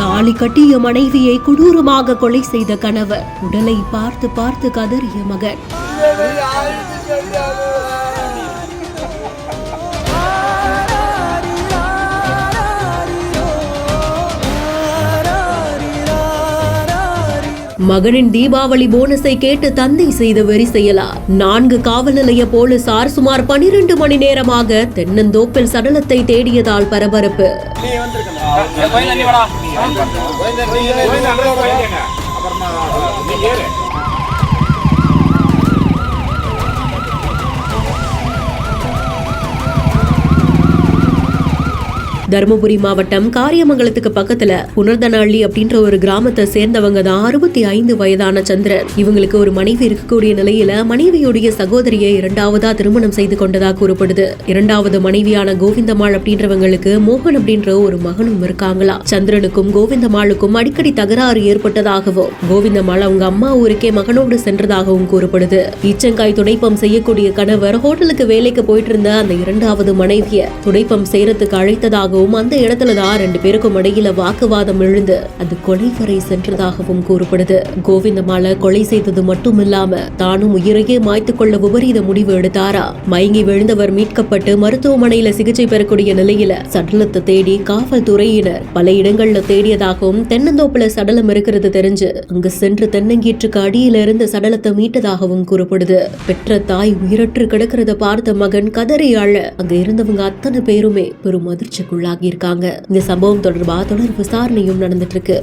தாலி கட்டிய மனைவியை கொடூரமாக கொலை செய்த கணவர், உடலை பார்த்து பார்த்து கதறிய மகன். மகனின் தீபாவளி போனஸை கேட்டு தந்தை செய்த வெறி செயலா? 4 காவல் நிலைய போலீசார் சுமார் 12 மணி நேரமாக தென்னந்தோப்பில் சடலத்தை தேடியதால் பரபரப்பு. தருமபுரி மாவட்டம் காரியமங்கலத்துக்கு பக்கத்துல புனர்தனஹள்ளி அப்படின்ற ஒரு கிராமத்தை சேர்ந்தவங்க தான் 65 வயதான சந்திரன். இவங்களுக்கு ஒரு மனைவி இருக்கக்கூடிய நிலையில மனைவியுடைய சகோதரியை 2வதா திருமணம் செய்து கொண்டதா கூறப்படுது. 2வது மனைவியான கோவிந்தம்மாள் அப்படின்றவங்களுக்கு மோகன் அப்படின்ற ஒரு மகனும் இருக்காங்களா. சந்திரனுக்கும் கோவிந்தம்மாளுக்கும் அடிக்கடி தகராறு ஏற்பட்டதாகவும், கோவிந்தம்மாள் அவங்க அம்மா ஊருக்கே மகனோடு சென்றதாகவும் கூறப்படுது. ஈச்சங்காய் துடைப்பம் செய்யக்கூடிய கணவர் ஹோட்டலுக்கு வேலைக்கு போயிட்டு இருந்த அந்த 2வது மனைவிய துடைப்பம் செய்யறதுக்கு அழைத்ததாகவும், அந்த இடத்துலதான் 2 பேருக்கும் இடையில வாக்குவாதம் எழுந்து அது கொலை வரை சென்றதாகவும் கூறப்படுது. கோவிந்தம்மாளை கொலை செய்தது மட்டும் இல்லாம தானும் உயிரையே மாய்த்துக் கொள்ள விபரீத முடிவு எடுத்தாரா. மயங்கி விழுந்தவர் மீட்கப்பட்டு மருத்துவமனையில சிகிச்சை பெறக்கூடிய நிலையில சடலத்தை தேடி காவல்துறையினர் பல இடங்கள்ல தேடியதாகவும், தென்னந்தோப்புல சடலம் இருக்கிறது தெரிஞ்சு அங்கு சென்று தென்னங்கீற்றுக்கு அடியில இருந்து சடலத்தை மீட்டதாகவும் கூறப்படுது. பெற்ற தாய் உயிரற்று கிடக்கிறத பார்த்த மகன் கதறி அழ அங்க இருந்தவங்க அத்தனை பேருமே பெரும் அதிர்ச்சிக்குள்ளாக இருக்காங்க. இந்த சம்பவம் தொடர்பாக தொடர் விசாரணையும் நடந்துட்டு இருக்கு.